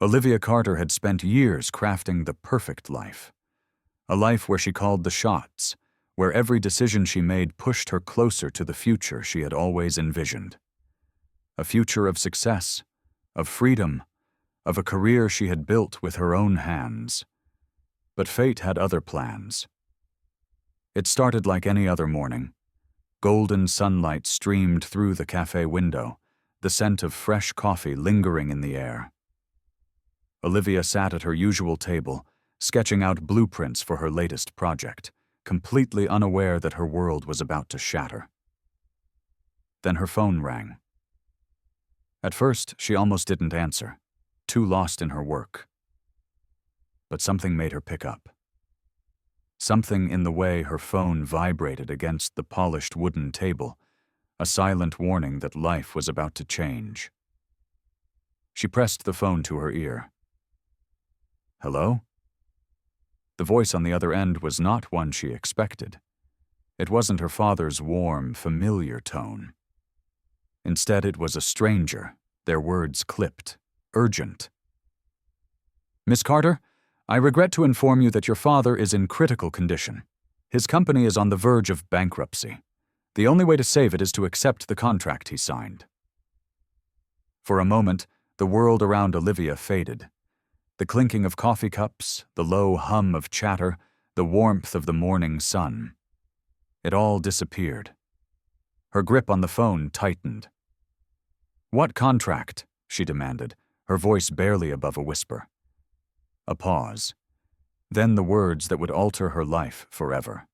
Olivia Carter had spent years crafting the perfect life. A life where she called the shots, where every decision she made pushed her closer to the future she had always envisioned. A future of success, of freedom, of a career she had built with her own hands. But fate had other plans. It started like any other morning. Golden sunlight streamed through the cafe window, the scent of fresh coffee lingering in the air. Olivia sat at her usual table, sketching out blueprints for her latest project, completely unaware that her world was about to shatter. Then her phone rang. At first, she almost didn't answer, too lost in her work. But something made her pick up. Something in the way her phone vibrated against the polished wooden table, a silent warning that life was about to change. She pressed the phone to her ear. Hello? The voice on the other end was not one she expected. It wasn't her father's warm, familiar tone. Instead, it was a stranger, their words clipped, urgent. Miss Carter, I regret to inform you that your father is in critical condition. His company is on the verge of bankruptcy. The only way to save it is to accept the contract he signed. For a moment, the world around Olivia faded. The clinking of coffee cups, the low hum of chatter, the warmth of the morning sun. It all disappeared. Her grip on the phone tightened. What contract? She demanded, her voice barely above a whisper. A pause. Then the words that would alter her life forever.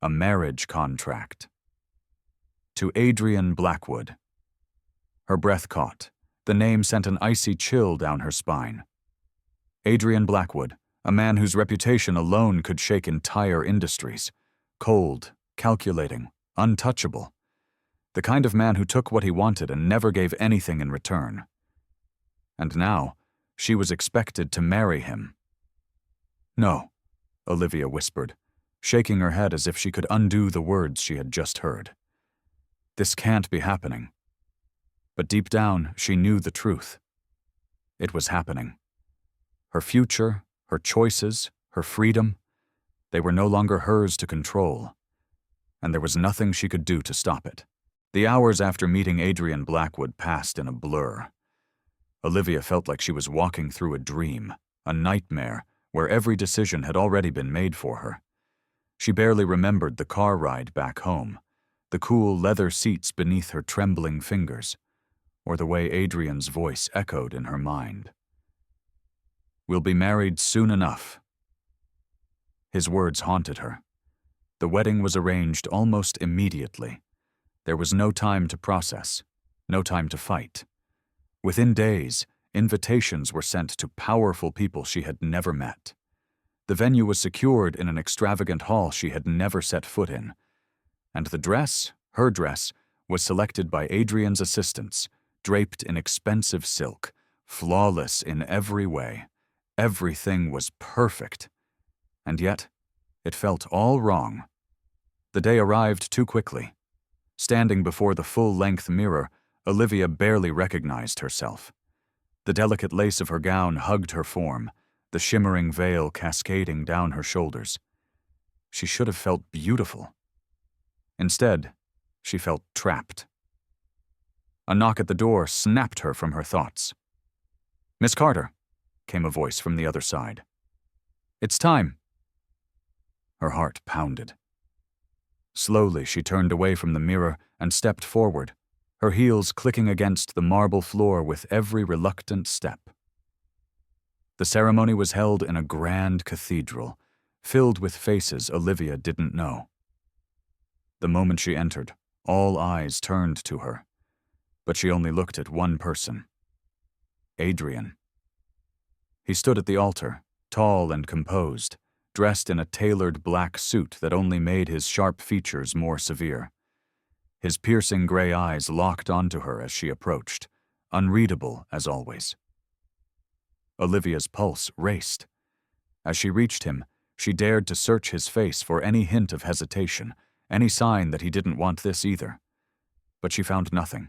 A marriage contract. To Adrian Blackwood. Her breath caught. The name sent an icy chill down her spine. Adrian Blackwood, a man whose reputation alone could shake entire industries. Cold, calculating, untouchable. The kind of man who took what he wanted and never gave anything in return. And now, she was expected to marry him. No, Olivia whispered, shaking her head as if she could undo the words she had just heard. This can't be happening. But deep down, she knew the truth. It was happening. Her future, her choices, her freedom, they were no longer hers to control. And there was nothing she could do to stop it. The hours after meeting Adrian Blackwood passed in a blur. Olivia felt like she was walking through a dream, a nightmare, where every decision had already been made for her. She barely remembered the car ride back home, the cool leather seats beneath her trembling fingers, or the way Adrian's voice echoed in her mind. We'll be married soon enough. His words haunted her. The wedding was arranged almost immediately. There was no time to process, no time to fight. Within days, invitations were sent to powerful people she had never met. The venue was secured in an extravagant hall she had never set foot in. And the dress, her dress, was selected by Adrian's assistants, draped in expensive silk, flawless in every way. Everything was perfect. And yet, it felt all wrong. The day arrived too quickly. Standing before the full-length mirror, Olivia barely recognized herself. The delicate lace of her gown hugged her form, the shimmering veil cascading down her shoulders. She should have felt beautiful. Instead, she felt trapped. A knock at the door snapped her from her thoughts. Miss Carter, came a voice from the other side. It's time. Her heart pounded. Slowly, she turned away from the mirror and stepped forward, her heels clicking against the marble floor with every reluctant step. The ceremony was held in a grand cathedral, filled with faces Olivia didn't know. The moment she entered, all eyes turned to her, but she only looked at one person. Adrian. He stood at the altar, tall and composed, dressed in a tailored black suit that only made his sharp features more severe. His piercing gray eyes locked onto her as she approached, unreadable as always. Olivia's pulse raced. As she reached him, she dared to search his face for any hint of hesitation, any sign that he didn't want this either. But she found nothing.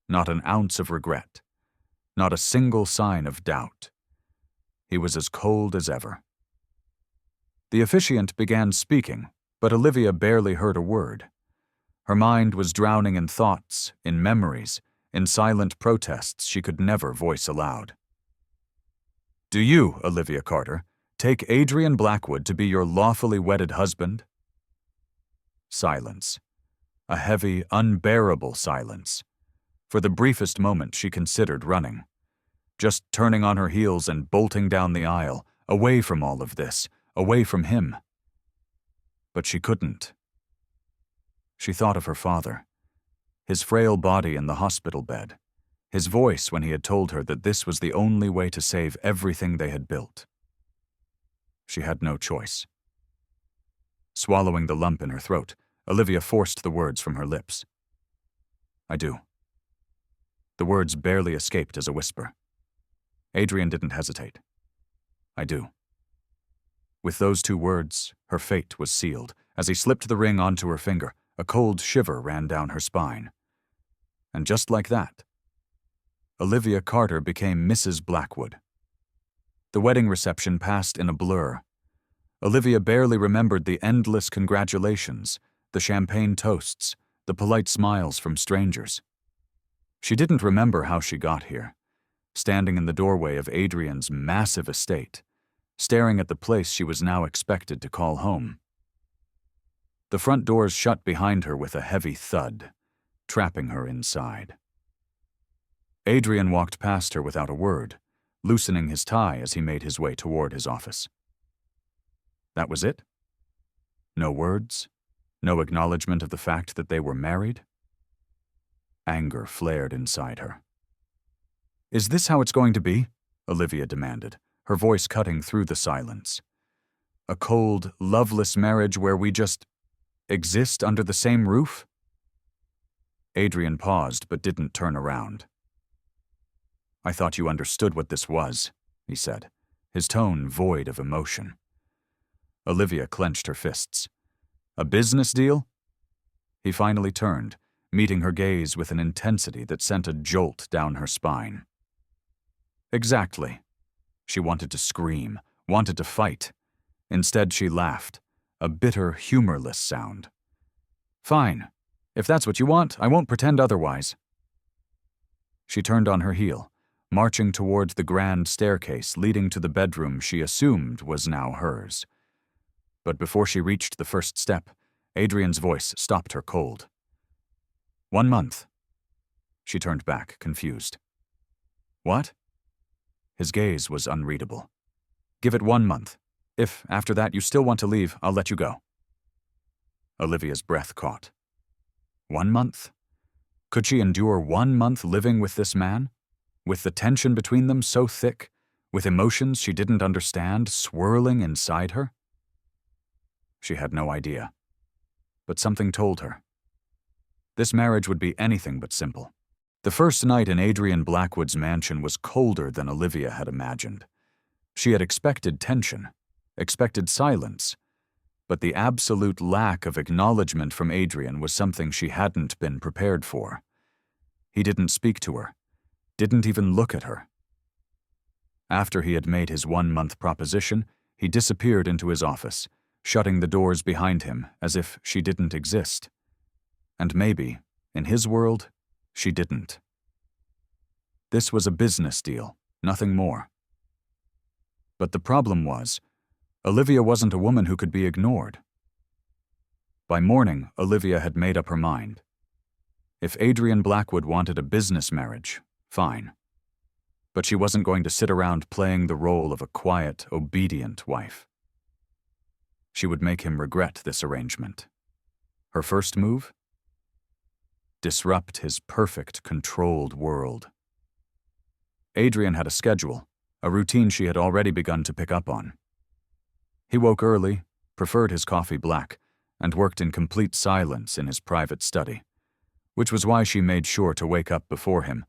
Not an ounce of regret. not a single sign of doubt. He was as cold as ever. The officiant began speaking, but Olivia barely heard a word. Her mind was drowning in thoughts, in memories, in silent protests she could never voice aloud. "Do you, Olivia Carter, take Adrian Blackwood to be your lawfully wedded husband?" Silence. A heavy, unbearable silence. For the briefest moment she considered running. Just turning on her heels and bolting down the aisle, away from all of this, away from him. But she couldn't. She thought of her father, his frail body in the hospital bed, his voice when he had told her that this was the only way to save everything they had built. She had no choice. Swallowing the lump in her throat, Olivia forced the words from her lips. "I do." The words barely escaped as a whisper. Adrian didn't hesitate. "I do." With those two words, her fate was sealed. As he slipped the ring onto her finger, a cold shiver ran down her spine. And just like that, Olivia Carter became Mrs. Blackwood. The wedding reception passed in a blur. Olivia barely remembered the endless congratulations, the champagne toasts, the polite smiles from strangers. She didn't remember how she got here, standing in the doorway of Adrian's massive estate, staring at the place she was now expected to call home. The front doors shut behind her with a heavy thud, trapping her inside. Adrian walked past her without a word, loosening his tie as he made his way toward his office. That was it? No words? No acknowledgement of the fact that they were married? Anger flared inside her. "Is this how it's going to be?" Olivia demanded, her voice cutting through the silence. "A cold, loveless marriage where we just exist under the same roof?" Adrian paused but didn't turn around. "I thought you understood what this was," he said, his tone void of emotion. Olivia clenched her fists. "A business deal?" He finally turned, meeting her gaze with an intensity that sent a jolt down her spine. "Exactly." She wanted to scream, wanted to fight. Instead, she laughed, a bitter, humorless sound. "Fine. If that's what you want, I won't pretend otherwise." She turned on her heel, marching towards the grand staircase leading to the bedroom she assumed was now hers. But before she reached the first step, Adrian's voice stopped her cold. 1 month. She turned back, confused. "What?" His gaze was unreadable. "Give it 1 month. If, after that, you still want to leave, I'll let you go." Olivia's breath caught. 1 month? Could she endure 1 month living with this man? With the tension between them so thick? With emotions she didn't understand swirling inside her? She had no idea. But something told her. This marriage would be anything but simple. The first night in Adrian Blackwood's mansion was colder than Olivia had imagined. She had expected tension, expected silence, but the absolute lack of acknowledgement from Adrian was something she hadn't been prepared for. He didn't speak to her, didn't even look at her. After he had made his 1-month proposition, he disappeared into his office, shutting the doors behind him as if she didn't exist. And maybe, in his world, she didn't. This was a business deal, nothing more. But the problem was, Olivia wasn't a woman who could be ignored. By morning, Olivia had made up her mind. If Adrian Blackwood wanted a business marriage, fine. But she wasn't going to sit around playing the role of a quiet, obedient wife. She would make him regret this arrangement. Her first move? Disrupt his perfect, controlled world. Adrian had a schedule, a routine she had already begun to pick up on. He woke early, preferred his coffee black, and worked in complete silence in his private study, which was why she made sure to wake up before him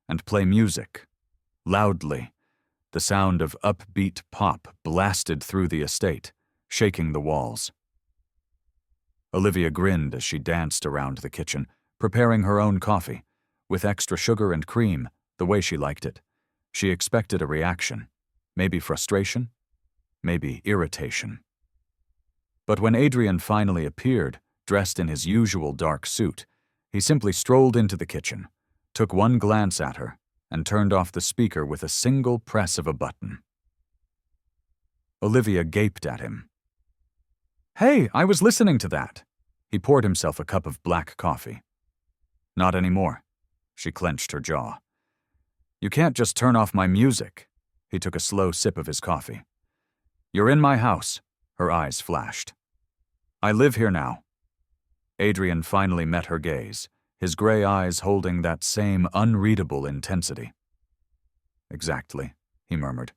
and play music, loudly. The sound of upbeat pop blasted through the estate, shaking the walls. Olivia grinned as she danced around the kitchen, preparing her own coffee, with extra sugar and cream, the way she liked it, She expected a reaction, maybe frustration, maybe irritation. But when Adrian finally appeared, dressed in his usual dark suit, he simply strolled into the kitchen, took one glance at her, and turned off the speaker with a single press of a button. Olivia gaped at him. "Hey, I was listening to that." He poured himself a cup of black coffee. "Not anymore." She clenched her jaw. "You can't just turn off my music." He took a slow sip of his coffee. "You're in my house." Her eyes flashed. "I live here now." Adrian finally met her gaze, his gray eyes holding that same unreadable intensity. "Exactly," he murmured.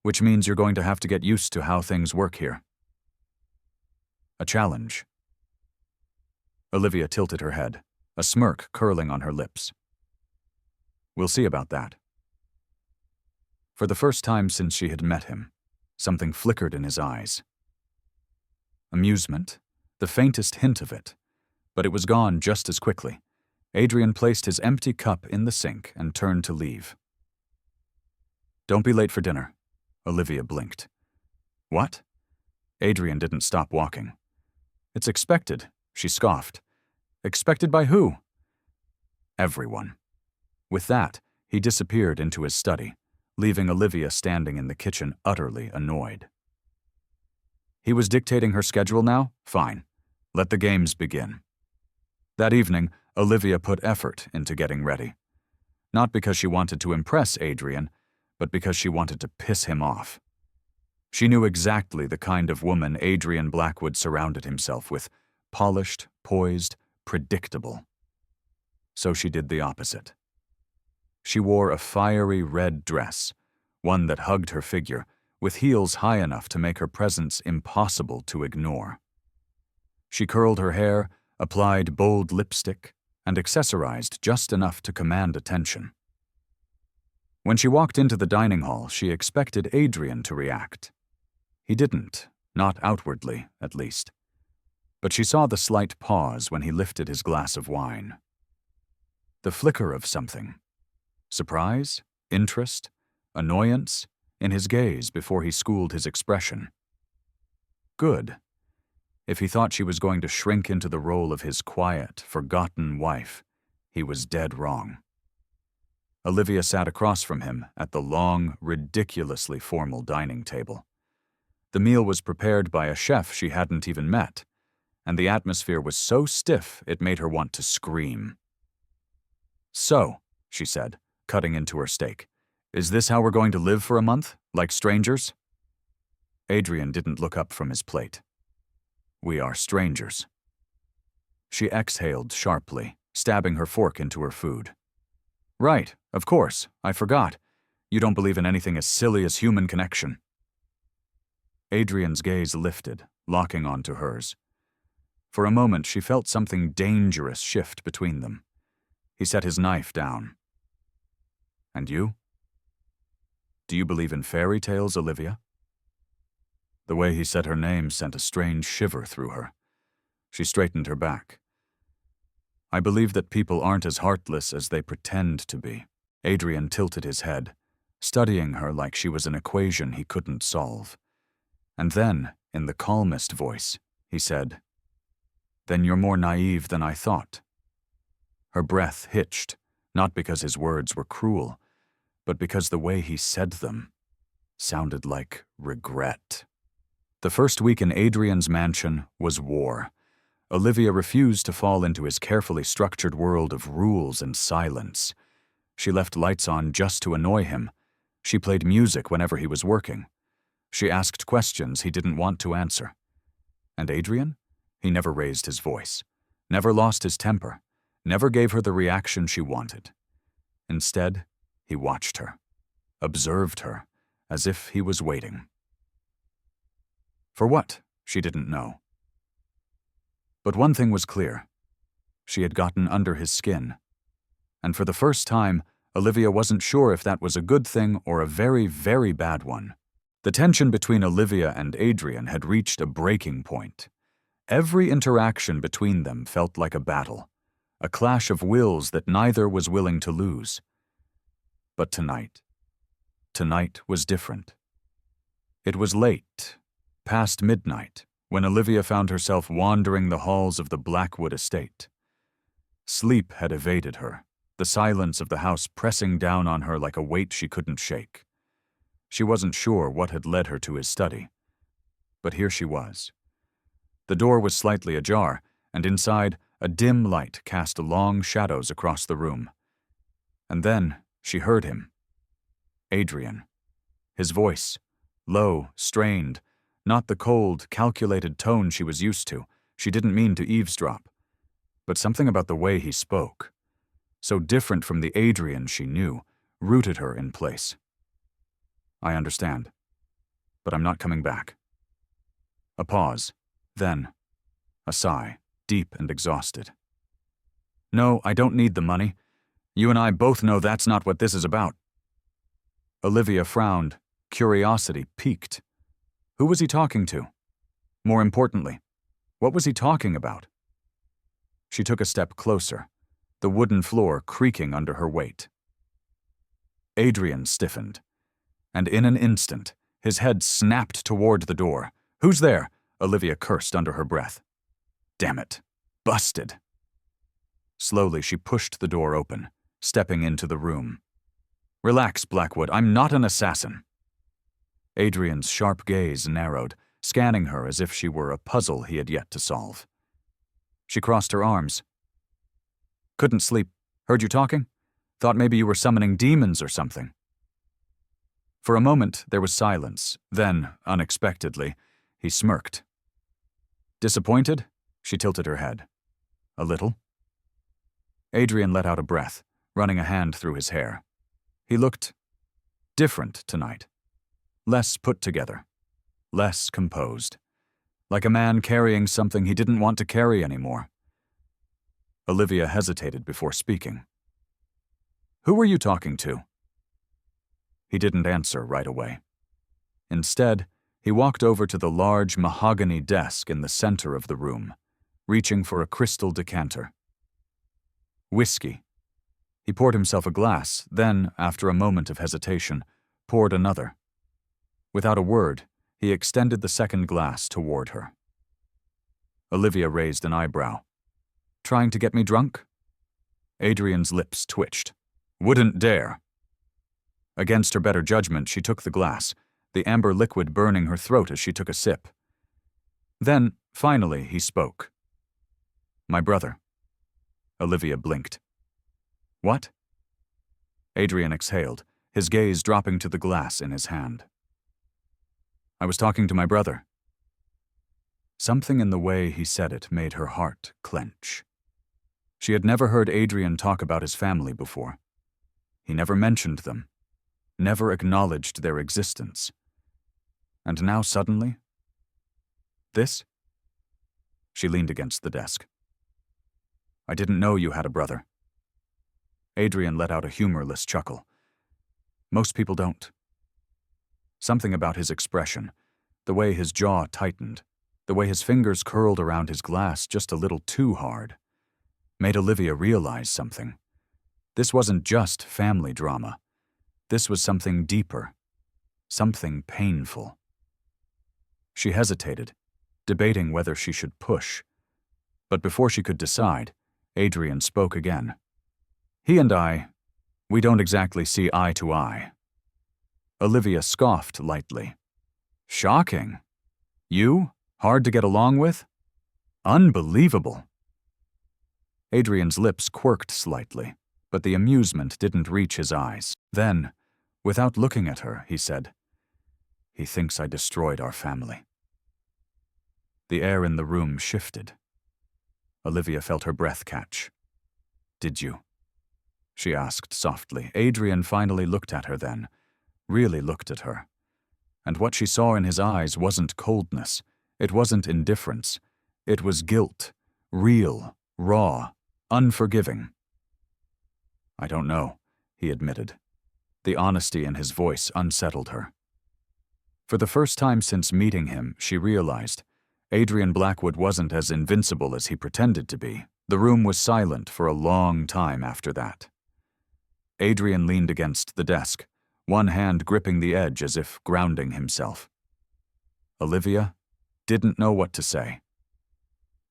"Which means you're going to have to get used to how things work here." A challenge. Olivia tilted her head, a smirk curling on her lips. "We'll see about that." For the first time since she had met him, something flickered in his eyes. Amusement, the faintest hint of it, but it was gone just as quickly. Adrian placed his empty cup in the sink and turned to leave. "Don't be late for dinner." Olivia blinked. "What?" Adrian didn't stop walking. "It's expected," she scoffed. "Expected by who?" "Everyone." With that, he disappeared into his study, leaving Olivia standing in the kitchen utterly annoyed. He was dictating her schedule now? Fine. Let the games begin. That evening, Olivia put effort into getting ready. Not because she wanted to impress Adrian, but because she wanted to piss him off. She knew exactly the kind of woman Adrian Blackwood surrounded himself with: polished, poised, predictable. So she did the opposite. She wore a fiery red dress, one that hugged her figure, with heels high enough to make her presence impossible to ignore. She curled her hair, applied bold lipstick, and accessorized just enough to command attention. When she walked into the dining hall, she expected Adrian to react. He didn't, not outwardly, at least. But she saw the slight pause when he lifted his glass of wine. The flicker of something. Surprise, interest, annoyance, in his gaze before he schooled his expression. Good. If he thought she was going to shrink into the role of his quiet, forgotten wife, he was dead wrong. Olivia sat across from him at the long, ridiculously formal dining table. The meal was prepared by a chef she hadn't even met, and the atmosphere was so stiff it made her want to scream. "So," she said, cutting into her steak, "is this how we're going to live for a month, like strangers?" Adrian didn't look up from his plate. "We are strangers." She exhaled sharply, stabbing her fork into her food. "Right, of course, I forgot. You don't believe in anything as silly as human connection." Adrian's gaze lifted, locking onto hers. For a moment, she felt something dangerous shift between them. He set his knife down. "And you? Do you believe in fairy tales, Olivia?" The way he said her name sent a strange shiver through her. She straightened her back. "I believe that people aren't as heartless as they pretend to be." Adrian tilted his head, studying her like she was an equation he couldn't solve. And then, in the calmest voice, he said, "Then you're more naive than I thought." Her breath hitched, not because his words were cruel, but because the way he said them sounded like regret. The first week in Adrian's mansion was war. Olivia refused to fall into his carefully structured world of rules and silence. She left lights on just to annoy him. She played music whenever he was working. She asked questions he didn't want to answer. And Adrian? He never raised his voice, never lost his temper, never gave her the reaction she wanted. Instead, he watched her, observed her, as if he was waiting. For what? She didn't know. But one thing was clear. She had gotten under his skin. And for the first time, Olivia wasn't sure if that was a good thing or a very, very bad one. The tension between Olivia and Adrian had reached a breaking point. Every interaction between them felt like a battle, a clash of wills that neither was willing to lose. But tonight, tonight was different. It was late, past midnight, when Olivia found herself wandering the halls of the Blackwood estate. Sleep had evaded her, the silence of the house pressing down on her like a weight she couldn't shake. She wasn't sure what had led her to his study, but here she was. The door was slightly ajar, and inside, a dim light cast long shadows across the room. And then she heard him. Adrian. His voice, low, strained, not the cold, calculated tone she was used to. She didn't mean to eavesdrop. But something about the way he spoke, so different from the Adrian she knew, rooted her in place. I understand, but I'm not coming back. A pause, then a sigh, deep and exhausted. No, I don't need the money. You and I both know that's not what this is about. Olivia frowned, curiosity piqued. Who was he talking to? More importantly, what was he talking about? She took a step closer, the wooden floor creaking under her weight. Adrian stiffened, and in an instant, his head snapped toward the door. Who's there? Olivia cursed under her breath. Damn it. Busted. Slowly, she pushed the door open, stepping into the room. Relax, Blackwood. I'm not an assassin. Adrian's sharp gaze narrowed, scanning her as if she were a puzzle he had yet to solve. She crossed her arms. Couldn't sleep. Heard you talking? Thought maybe you were summoning demons or something. For a moment, there was silence. Then, unexpectedly, he smirked. Disappointed? She tilted her head. A little. Adrian let out a breath, running a hand through his hair. He looked different tonight. Less put together. Less composed. Like a man carrying something he didn't want to carry anymore. Olivia hesitated before speaking. Who were you talking to? He didn't answer right away. Instead, he walked over to the large mahogany desk in the center of the room, reaching for a crystal decanter. Whiskey. He poured himself a glass, then, after a moment of hesitation, poured another. Without a word, he extended the second glass toward her. Olivia raised an eyebrow. Trying to get me drunk? Adrian's lips twitched. Wouldn't dare. Against her better judgment, she took the glass, the amber liquid burning her throat as she took a sip. Then, finally, he spoke. My brother. Olivia blinked. What? Adrian exhaled, his gaze dropping to the glass in his hand. I was talking to my brother. Something in the way he said it made her heart clench. She had never heard Adrian talk about his family before. He never mentioned them, never acknowledged their existence. And now suddenly? This? She leaned against the desk. I didn't know you had a brother. Adrian let out a humorless chuckle. Most people don't. Something about his expression, the way his jaw tightened, the way his fingers curled around his glass just a little too hard, made Olivia realize something. This wasn't just family drama. This was something deeper, something painful. She hesitated, debating whether she should push. But before she could decide, Adrian spoke again. He and we don't exactly see eye to eye. Olivia scoffed lightly. Shocking. You? Hard to get along with? Unbelievable. Adrian's lips quirked slightly, but the amusement didn't reach his eyes. Then, without looking at her, he said, He thinks I destroyed our family. The air in the room shifted. Olivia felt her breath catch. Did you? She asked softly. Adrian finally looked at her then, really looked at her. And what she saw in his eyes wasn't coldness. It wasn't indifference. It was guilt, real, raw, unforgiving. I don't know, he admitted. The honesty in his voice unsettled her. For the first time since meeting him, she realized Adrian Blackwood wasn't as invincible as he pretended to be. The room was silent for a long time after that. Adrian leaned against the desk, one hand gripping the edge as if grounding himself. Olivia didn't know what to say.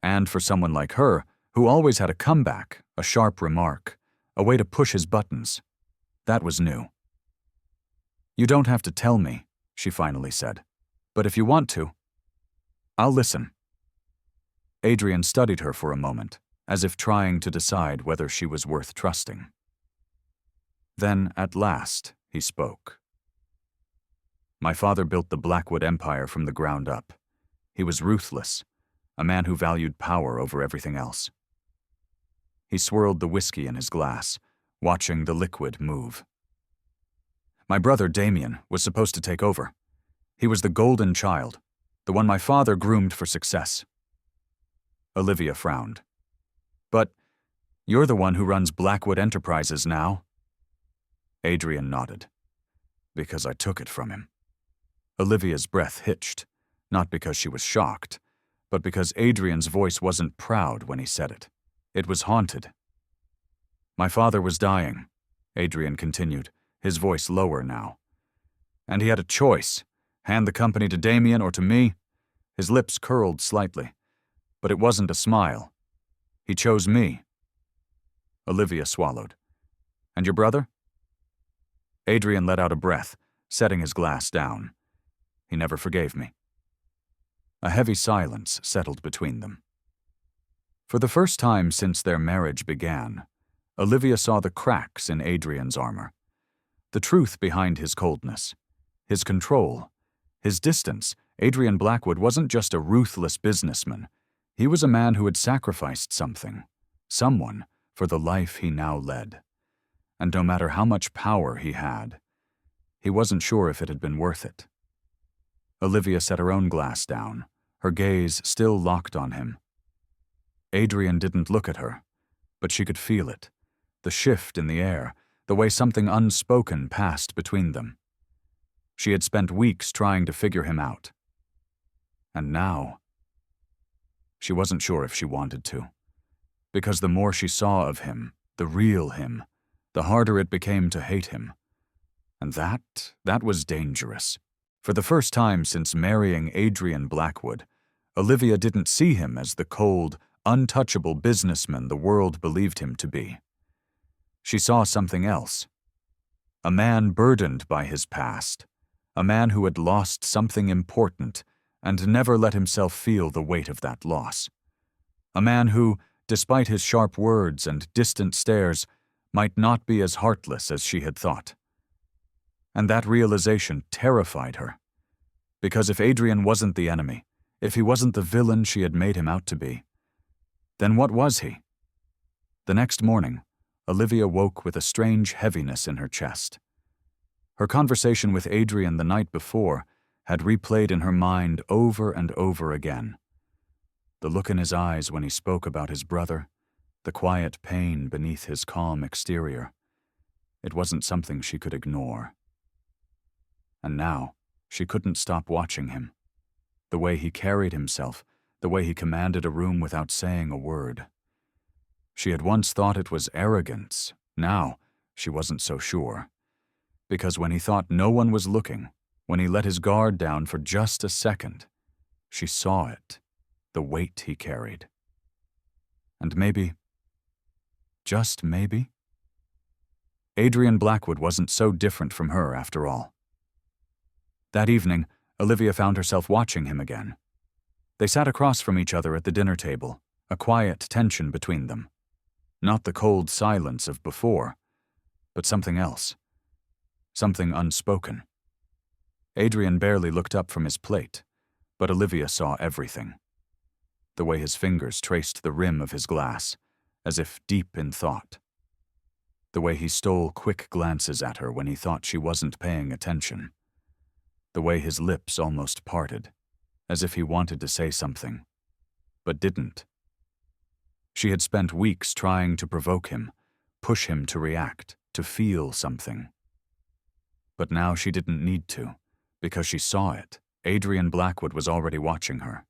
And for someone like her, who always had a comeback, a sharp remark, a way to push his buttons, that was new. "You don't have to tell me," she finally said. "But if you want to, I'll listen." Adrian studied her for a moment, as if trying to decide whether she was worth trusting. Then, at last, he spoke. "My father built the Blackwood Empire from the ground up. He was ruthless, a man who valued power over everything else." He swirled the whiskey in his glass, watching the liquid move. "My brother Damien was supposed to take over. He was the golden child, the one my father groomed for success." Olivia frowned. "But you're the one who runs Blackwood Enterprises now." Adrian nodded. "Because I took it from him." Olivia's breath hitched, not because she was shocked, but because Adrian's voice wasn't proud when he said it. It was haunted. "My father was dying," Adrian continued, his voice lower now. "And he had a choice, hand the company to Damien or to me." His lips curled slightly, but it wasn't a smile. "He chose me." Olivia swallowed. "And your brother?" Adrian let out a breath, setting his glass down. "He never forgave me." A heavy silence settled between them. For the first time since their marriage began, Olivia saw the cracks in Adrian's armor. The truth behind his coldness, his control, his distance. Adrian Blackwood wasn't just a ruthless businessman. He was a man who had sacrificed something, someone, for the life he now led. And no matter how much power he had, he wasn't sure if it had been worth it. Olivia set her own glass down, her gaze still locked on him. Adrian didn't look at her, but she could feel it, the shift in the air, the way something unspoken passed between them. She had spent weeks trying to figure him out. And now, she wasn't sure if she wanted to, because the more she saw of him, the real him, the harder it became to hate him. And that was dangerous. For the first time since marrying Adrian Blackwood, Olivia didn't see him as the cold, untouchable businessman the world believed him to be. She saw something else. A man burdened by his past, a man who had lost something important and never let himself feel the weight of that loss. A man who, despite his sharp words and distant stares, might not be as heartless as she had thought. And that realization terrified her. Because if Adrian wasn't the enemy, if he wasn't the villain she had made him out to be, then what was he? The next morning, Olivia woke with a strange heaviness in her chest. Her conversation with Adrian the night before had replayed in her mind over and over again. The look in his eyes when he spoke about his brother, the quiet pain beneath his calm exterior. It wasn't something she could ignore. And now, she couldn't stop watching him. The way he carried himself, the way he commanded a room without saying a word. She had once thought it was arrogance. Now, she wasn't so sure. Because when he thought no one was looking, when he let his guard down for just a second, she saw it, the weight he carried. And maybe, just maybe, Adrian Blackwood wasn't so different from her after all. That evening, Olivia found herself watching him again. They sat across from each other at the dinner table, a quiet tension between them. Not the cold silence of before, but something else. Something unspoken. Adrian barely looked up from his plate, but Olivia saw everything. The way his fingers traced the rim of his glass, as if deep in thought. The way he stole quick glances at her when he thought she wasn't paying attention. The way his lips almost parted, as if he wanted to say something, but didn't. She had spent weeks trying to provoke him, push him to react, to feel something. But now she didn't need to, because she saw it. Adrian Blackwood was already watching her.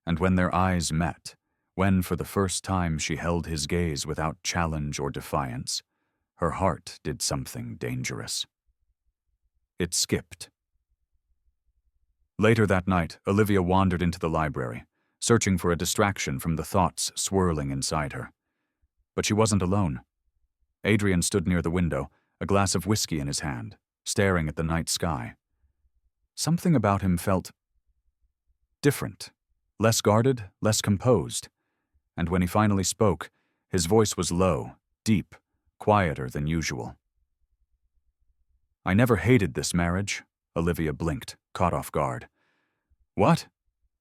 And when their eyes met, when for the first time she held his gaze without challenge or defiance, her heart did something dangerous. It skipped. Later that night, Olivia wandered into the library, searching for a distraction from the thoughts swirling inside her. But she wasn't alone. Adrian stood near the window, a glass of whiskey in his hand, staring at the night sky. Something about him felt different, less guarded, less composed. And when he finally spoke, his voice was low, deep, quieter than usual. "I never hated this marriage," Olivia blinked, caught off guard. "What?"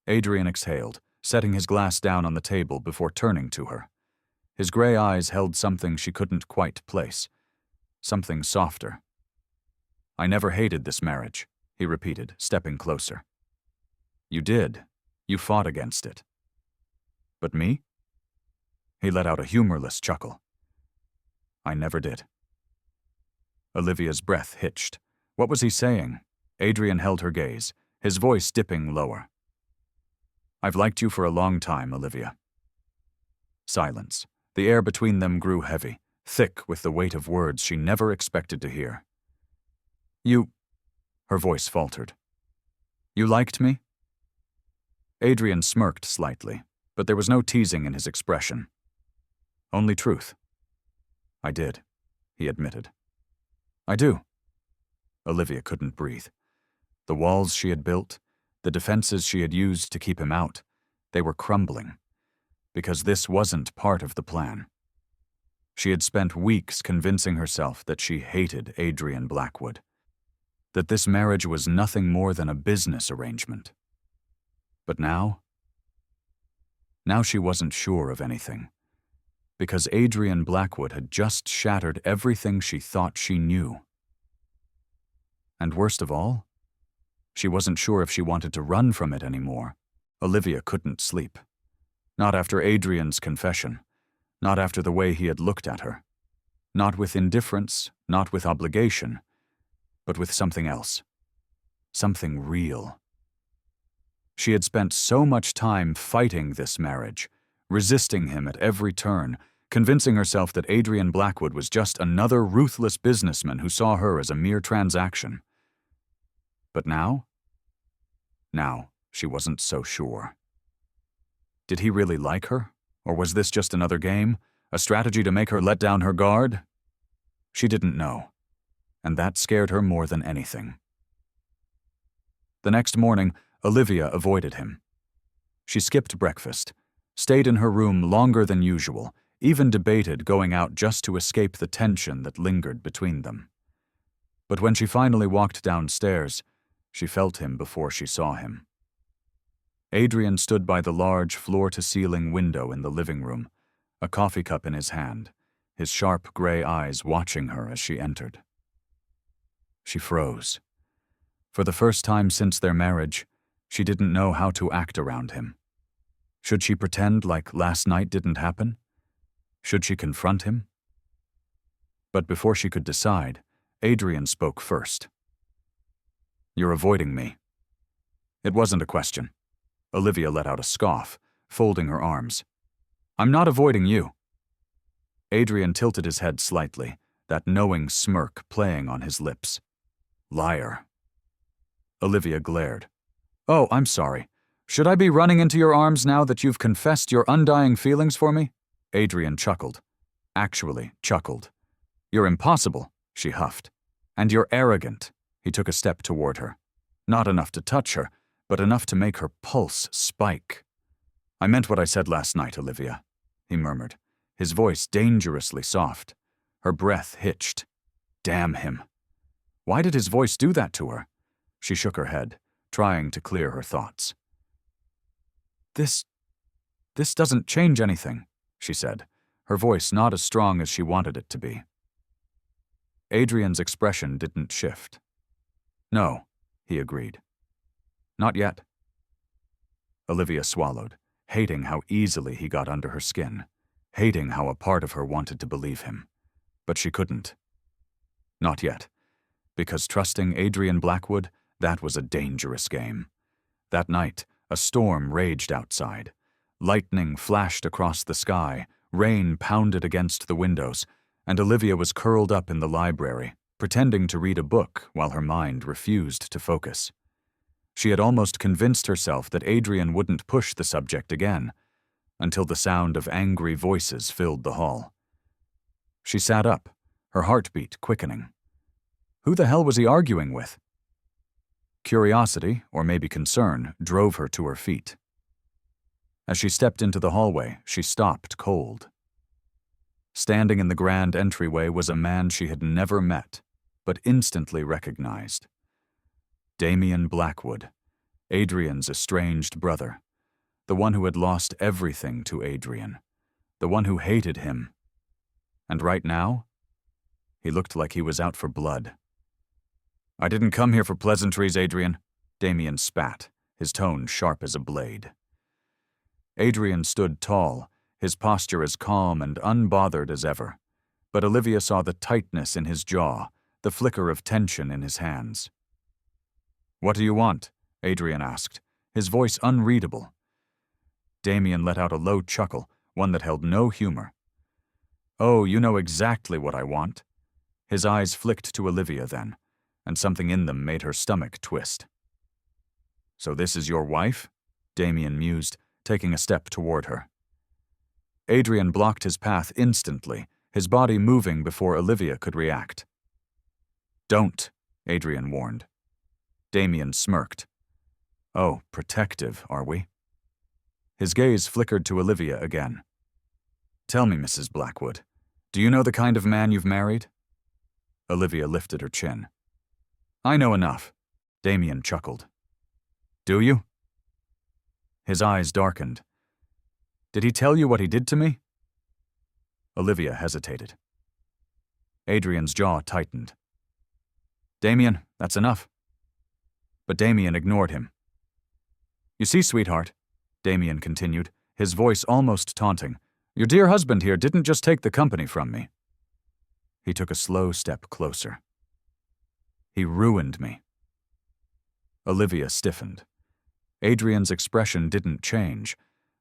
Adrian exhaled, setting his glass down on the table before turning to her. His gray eyes held something she couldn't quite place, something softer. "I never hated this marriage," he repeated, stepping closer. "You did. You fought against it." "But me?" He let out a humorless chuckle. "I never did." Olivia's breath hitched. What was he saying? Adrian held her gaze, his voice dipping lower. "I've liked you for a long time, Olivia." Silence. The air between them grew heavy, thick with the weight of words she never expected to hear. "You—" her voice faltered. "You liked me?" Adrian smirked slightly, but there was no teasing in his expression. Only truth. "I did," he admitted. "I do." Olivia couldn't breathe. The walls she had built, the defenses she had used to keep him out, they were crumbling. Because this wasn't part of the plan. She had spent weeks convincing herself that she hated Adrian Blackwood, that this marriage was nothing more than a business arrangement. But now she wasn't sure of anything, because Adrian Blackwood had just shattered everything she thought she knew. And worst of all, she wasn't sure if she wanted to run from it anymore. Olivia couldn't sleep. Not after Adrian's confession, not after the way he had looked at her. Not with indifference, not with obligation, but with something else. Something real. She had spent so much time fighting this marriage, resisting him at every turn, convincing herself that Adrian Blackwood was just another ruthless businessman who saw her as a mere transaction. But now she wasn't so sure. Did he really like her? Or was this just another game? A strategy to make her let down her guard? She didn't know. And that scared her more than anything. The next morning, Olivia avoided him. She skipped breakfast, stayed in her room longer than usual, even debated going out just to escape the tension that lingered between them. But when she finally walked downstairs, she felt him before she saw him. Adrian stood by the large floor-to-ceiling window in the living room, a coffee cup in his hand, his sharp gray eyes watching her as she entered. She froze. For the first time since their marriage, she didn't know how to act around him. Should she pretend like last night didn't happen? Should she confront him? But before she could decide, Adrian spoke first. "You're avoiding me." It wasn't a question. Olivia let out a scoff, folding her arms. "I'm not avoiding you." Adrian tilted his head slightly, that knowing smirk playing on his lips. "Liar." Olivia glared. "Oh, I'm sorry. Should I be running into your arms now that you've confessed your undying feelings for me?" Adrian chuckled. Actually chuckled. "You're impossible," she huffed. "And you're arrogant." He took a step toward her. Not enough to touch her, but enough to make her pulse spike. "I meant what I said last night, Olivia," he murmured, his voice dangerously soft. Her breath hitched. Damn him. Why did his voice do that to her? She shook her head, trying to clear her thoughts. This doesn't change anything," she said, her voice not as strong as she wanted it to be. Adrian's expression didn't shift. "No," he agreed. "Not yet." Olivia swallowed, hating how easily he got under her skin, hating how a part of her wanted to believe him. But she couldn't. Not yet, because trusting Adrian Blackwood, that was a dangerous game. That night, a storm raged outside. Lightning flashed across the sky, rain pounded against the windows, and Olivia was curled up in the library, pretending to read a book while her mind refused to focus. She had almost convinced herself that Adrian wouldn't push the subject again, until the sound of angry voices filled the hall. She sat up, her heartbeat quickening. Who the hell was he arguing with? Curiosity, or maybe concern, drove her to her feet. As she stepped into the hallway, she stopped cold. Standing in the grand entryway was a man she had never met, but instantly recognized. Adrian Blackwood, Adrian's estranged brother, the one who had lost everything to Adrian, the one who hated him. And right now, he looked like he was out for blood. "I didn't come here for pleasantries, Adrian," Damien spat, his tone sharp as a blade. Adrian stood tall, his posture as calm and unbothered as ever, but Olivia saw the tightness in his jaw, the flicker of tension in his hands. "What do you want?" Adrian asked, his voice unreadable. Damien let out a low chuckle, one that held no humor. "Oh, you know exactly what I want." His eyes flicked to Olivia then, and something in them made her stomach twist. "So this is your wife?" Damien mused, taking a step toward her. Adrian blocked his path instantly, his body moving before Olivia could react. "Don't," Adrian warned. Damien smirked. "Oh, protective, are we?" His gaze flickered to Olivia again. "Tell me, Mrs. Blackwood, do you know the kind of man you've married?" Olivia lifted her chin. "I know enough," Damien chuckled. "Do you?" His eyes darkened. "Did he tell you what he did to me?" Olivia hesitated. Adrian's jaw tightened. "Damien, that's enough." But Damien ignored him. "You see, sweetheart," Damien continued, his voice almost taunting, "your dear husband here didn't just take the company from me." He took a slow step closer. "He ruined me." Olivia stiffened. Adrian's expression didn't change,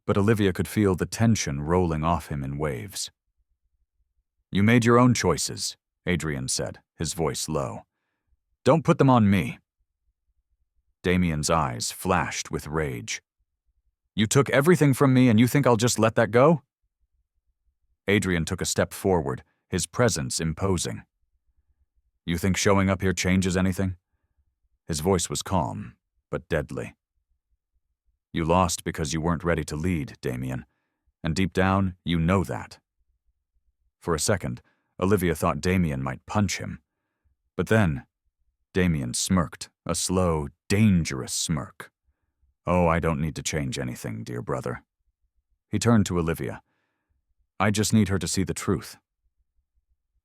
but Olivia could feel the tension rolling off him in waves. "You made your own choices," Adrian said, his voice low. "Don't put them on me." Damien's eyes flashed with rage. "You took everything from me and you think I'll just let that go?" Adrian took a step forward, his presence imposing. "You think showing up here changes anything?" His voice was calm, but deadly. "You lost because you weren't ready to lead, Damien, and deep down, you know that." For a second, Olivia thought Damien might punch him. But then, Damien smirked, a slow, dangerous smirk. "Oh, I don't need to change anything, dear brother." He turned to Olivia. "I just need her to see the truth."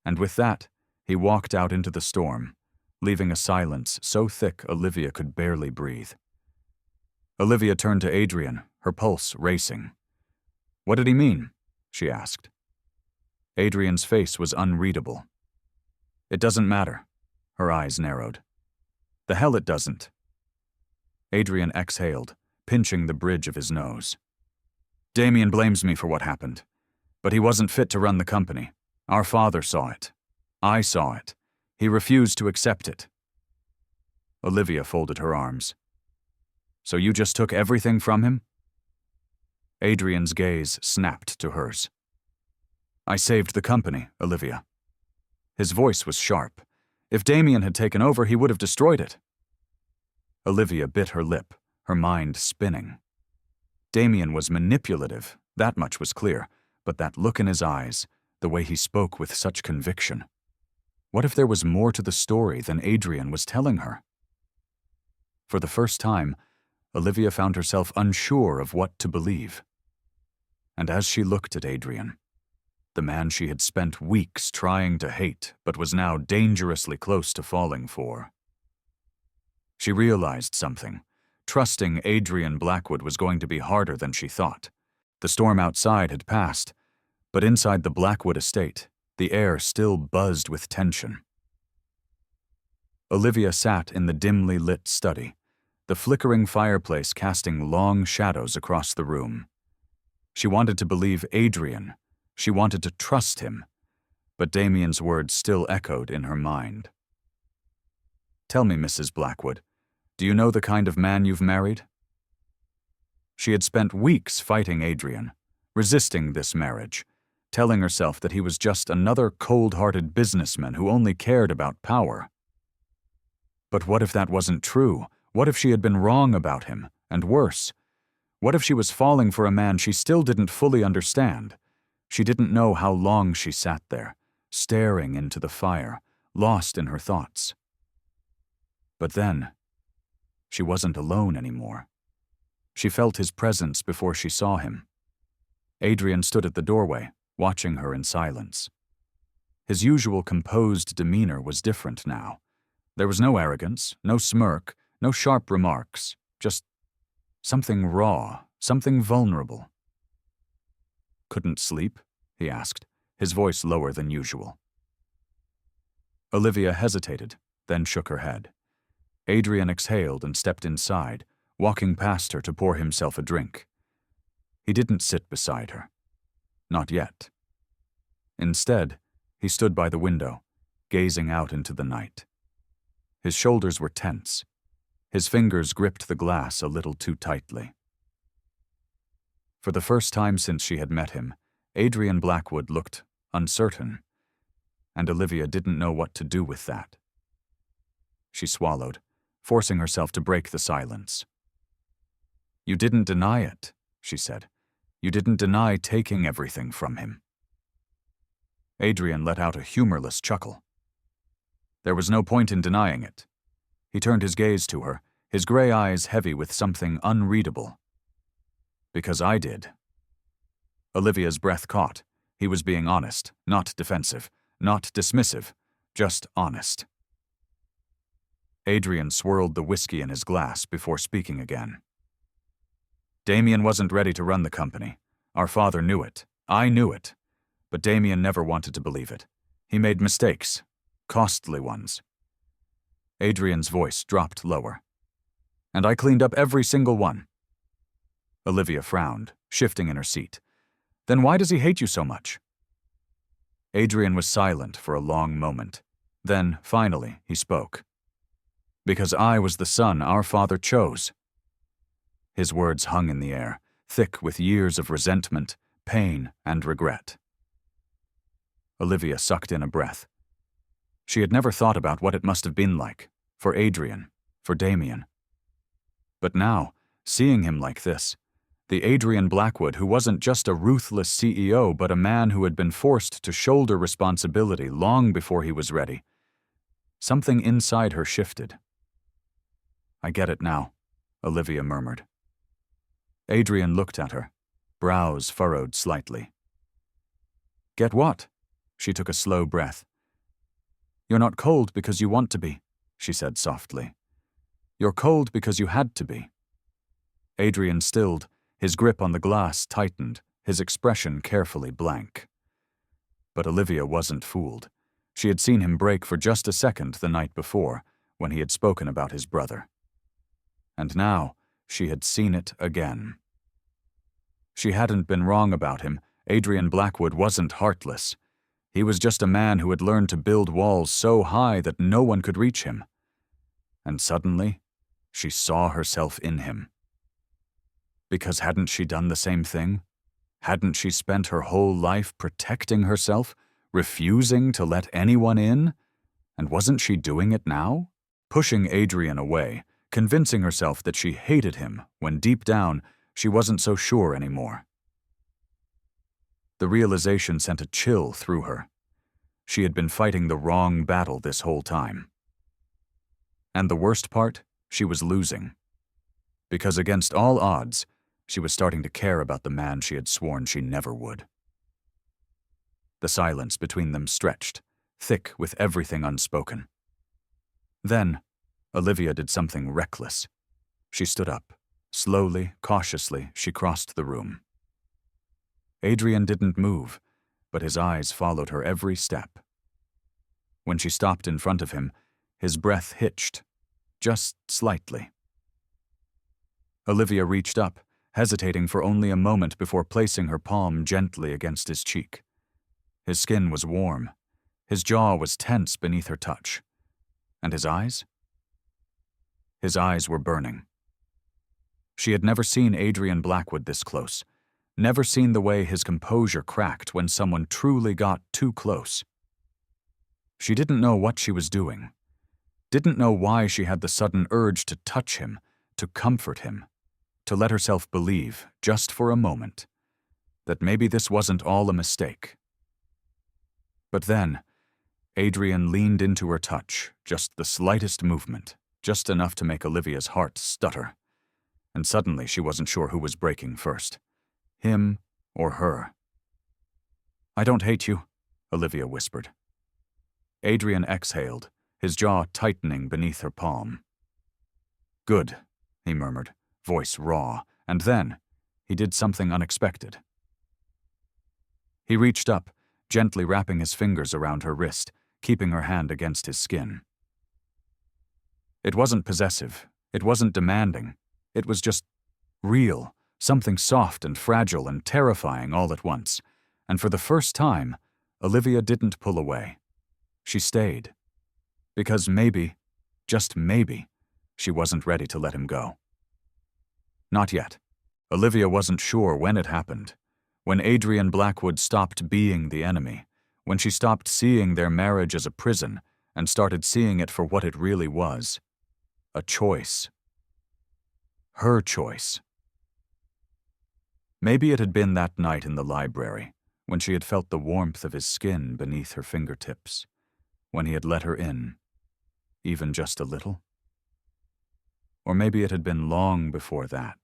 And with that, he walked out into the storm, leaving a silence so thick Olivia could barely breathe. Olivia turned to Adrian, her pulse racing. "What did he mean?" she asked. Adrian's face was unreadable. "It doesn't matter." Her eyes narrowed. "The hell it doesn't." Adrian exhaled, pinching the bridge of his nose. "Damien blames me for what happened, but he wasn't fit to run the company. Our father saw it. I saw it. He refused to accept it." Olivia folded her arms. "So you just took everything from him?" Adrian's gaze snapped to hers. "I saved the company, Olivia." His voice was sharp. If Damien had taken over, he would have destroyed it. Olivia bit her lip, her mind spinning. Damien was manipulative, that much was clear, but that look in his eyes, the way he spoke with such conviction. What if there was more to the story than Adrian was telling her? For the first time, Olivia found herself unsure of what to believe. And as she looked at Adrian, the man she had spent weeks trying to hate but was now dangerously close to falling for, she realized something. Trusting Adrian Blackwood was going to be harder than she thought. The storm outside had passed, but inside the Blackwood estate, the air still buzzed with tension. Olivia sat in the dimly lit study, the flickering fireplace casting long shadows across the room. She wanted to believe Adrian. She wanted to trust him. But Damien's words still echoed in her mind. Tell me, Mrs. Blackwood, do you know the kind of man you've married? She had spent weeks fighting Adrian, resisting this marriage, telling herself that he was just another cold-hearted businessman who only cared about power. But what if that wasn't true? What if she had been wrong about him, and worse? What if she was falling for a man she still didn't fully understand? She didn't know how long she sat there, staring into the fire, lost in her thoughts. But then, she wasn't alone anymore. She felt his presence before she saw him. Adrian stood at the doorway, watching her in silence. His usual composed demeanor was different now. There was no arrogance, no smirk, no sharp remarks, just something raw, something vulnerable. "Couldn't sleep?" he asked, his voice lower than usual. Olivia hesitated, then shook her head. Adrian exhaled and stepped inside, walking past her to pour himself a drink. He didn't sit beside her. Not yet. Instead, he stood by the window, gazing out into the night. His shoulders were tense. His fingers gripped the glass a little too tightly. For the first time since she had met him, Adrian Blackwood looked uncertain, and Olivia didn't know what to do with that. She swallowed, forcing herself to break the silence. "You didn't deny it," she said. "You didn't deny taking everything from him." Adrian let out a humorless chuckle. There was no point in denying it. He turned his gaze to her, his gray eyes heavy with something unreadable. "Because I did." Olivia's breath caught. He was being honest, not defensive, not dismissive, just honest. Adrian swirled the whiskey in his glass before speaking again. "Damien wasn't ready to run the company. Our father knew it. I knew it. But Damien never wanted to believe it. He made mistakes. Costly ones." Adrian's voice dropped lower. "And I cleaned up every single one." Olivia frowned, shifting in her seat. "Then why does he hate you so much?" Adrian was silent for a long moment. Then, finally, he spoke. "Because I was the son our father chose." His words hung in the air, thick with years of resentment, pain, and regret. Olivia sucked in a breath. She had never thought about what it must have been like, for Adrian, for Damien. But now, seeing him like this, the Adrian Blackwood who wasn't just a ruthless CEO but a man who had been forced to shoulder responsibility long before he was ready, something inside her shifted. "I get it now," Olivia murmured. Adrian looked at her, brows furrowed slightly. "Get what?" She took a slow breath. "You're not cold because you want to be," she said softly. "You're cold because you had to be." Adrian stilled, his grip on the glass tightened, his expression carefully blank. But Olivia wasn't fooled. She had seen him break for just a second the night before, when he had spoken about his brother. And now, she had seen it again. She hadn't been wrong about him. Adrian Blackwood wasn't heartless. He was just a man who had learned to build walls so high that no one could reach him. And suddenly, she saw herself in him. Because hadn't she done the same thing? Hadn't she spent her whole life protecting herself, refusing to let anyone in? And wasn't she doing it now? Pushing Adrian away, convincing herself that she hated him when deep down she wasn't so sure anymore. The realization sent a chill through her. She had been fighting the wrong battle this whole time. And the worst part, she was losing. Because against all odds, she was starting to care about the man she had sworn she never would. The silence between them stretched, thick with everything unspoken. Then, Olivia did something reckless. She stood up. Slowly, cautiously, she crossed the room. Adrian didn't move, but his eyes followed her every step. When she stopped in front of him, his breath hitched, just slightly. Olivia reached up, hesitating for only a moment before placing her palm gently against his cheek. His skin was warm. His jaw was tense beneath her touch. And his eyes? His eyes were burning. She had never seen Adrian Blackwood this close, never seen the way his composure cracked when someone truly got too close. She didn't know what she was doing, didn't know why she had the sudden urge to touch him, to comfort him, to let herself believe, just for a moment, that maybe this wasn't all a mistake. But then, Adrian leaned into her touch, just the slightest movement, just enough to make Olivia's heart stutter. And suddenly she wasn't sure who was breaking first, him or her. "I don't hate you," Olivia whispered. Adrian exhaled, his jaw tightening beneath her palm. "Good," he murmured, voice raw, and then he did something unexpected. He reached up, gently wrapping his fingers around her wrist, keeping her hand against his skin. It wasn't possessive, it wasn't demanding, it was just real, something soft and fragile and terrifying all at once, and for the first time, Olivia didn't pull away. She stayed. Because maybe, just maybe, she wasn't ready to let him go. Not yet. Olivia wasn't sure when it happened, when Adrian Blackwood stopped being the enemy, when she stopped seeing their marriage as a prison and started seeing it for what it really was, a choice. Her choice. Maybe it had been that night in the library, when she had felt the warmth of his skin beneath her fingertips, when he had let her in, even just a little. Or maybe it had been long before that,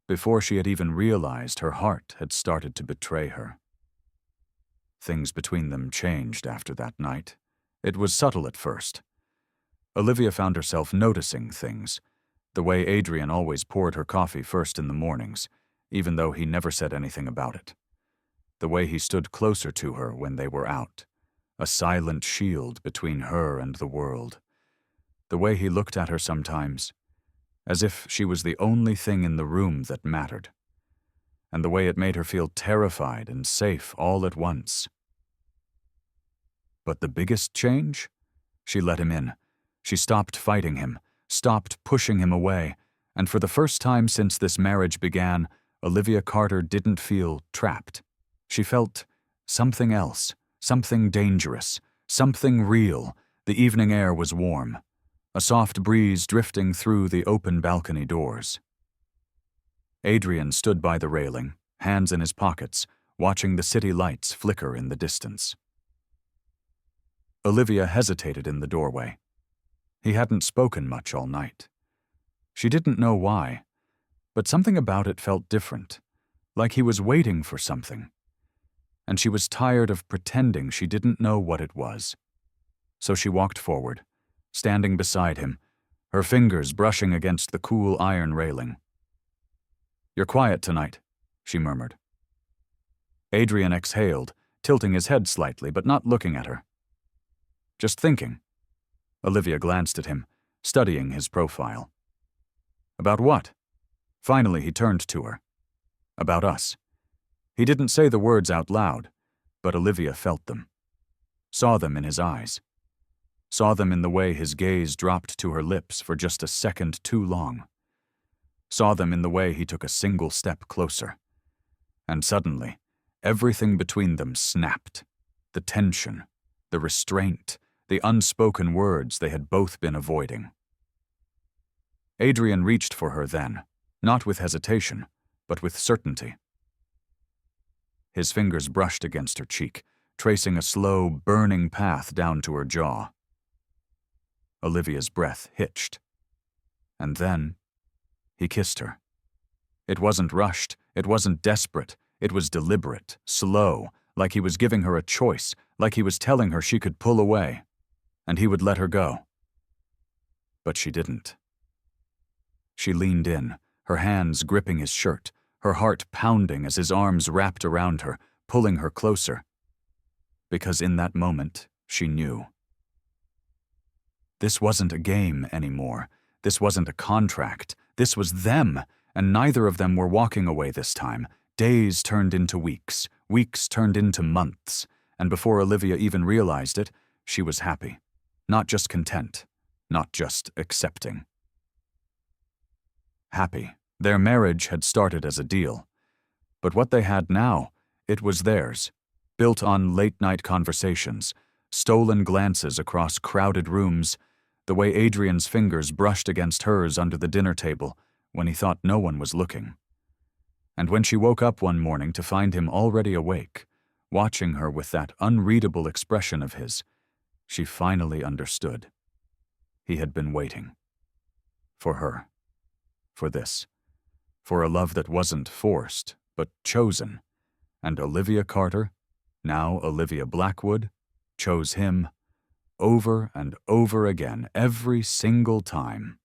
before she had even realized her heart had started to betray her. Things between them changed after that night. It was subtle at first. Olivia found herself noticing things, the way Adrian always poured her coffee first in the mornings, even though he never said anything about it. The way he stood closer to her when they were out, a silent shield between her and the world. The way he looked at her sometimes, as if she was the only thing in the room that mattered. And the way it made her feel terrified and safe all at once. But the biggest change? She let him in. She stopped fighting him, stopped pushing him away, and for the first time since this marriage began, Olivia Carter didn't feel trapped. She felt something else, something dangerous, something real. The evening air was warm, a soft breeze drifting through the open balcony doors. Adrian stood by the railing, hands in his pockets, watching the city lights flicker in the distance. Olivia hesitated in the doorway. He hadn't spoken much all night. She didn't know why, but something about it felt different, like he was waiting for something. And she was tired of pretending she didn't know what it was. So she walked forward, standing beside him, her fingers brushing against the cool iron railing. "You're quiet tonight," she murmured. Adrian exhaled, tilting his head slightly but not looking at her. "Just thinking." Olivia glanced at him, studying his profile. "About what?" Finally he turned to her. "About us." He didn't say the words out loud, but Olivia felt them, saw them in his eyes, saw them in the way his gaze dropped to her lips for just a second too long, saw them in the way he took a single step closer. And suddenly, everything between them snapped. The tension, the restraint, the unspoken words they had both been avoiding. Adrian reached for her then, not with hesitation, but with certainty. His fingers brushed against her cheek, tracing a slow, burning path down to her jaw. Olivia's breath hitched. And then, he kissed her. It wasn't rushed, it wasn't desperate, it was deliberate, slow, like he was giving her a choice, like he was telling her she could pull away, and he would let her go. But she didn't. She leaned in, her hands gripping his shirt, her heart pounding as his arms wrapped around her, pulling her closer. Because in that moment, she knew. This wasn't a game anymore. This wasn't a contract. This was them, and neither of them were walking away this time. Days turned into weeks, weeks turned into months, and before Olivia even realized it, she was happy. Not just content, not just accepting. Happy. Their marriage had started as a deal. But what they had now, it was theirs, built on late-night conversations, stolen glances across crowded rooms, the way Adrian's fingers brushed against hers under the dinner table when he thought no one was looking. And when she woke up one morning to find him already awake, watching her with that unreadable expression of his, she finally understood. He had been waiting. For her. For this. For a love that wasn't forced, but chosen. And Olivia Carter, now Olivia Blackwood, chose him over and over again every single time.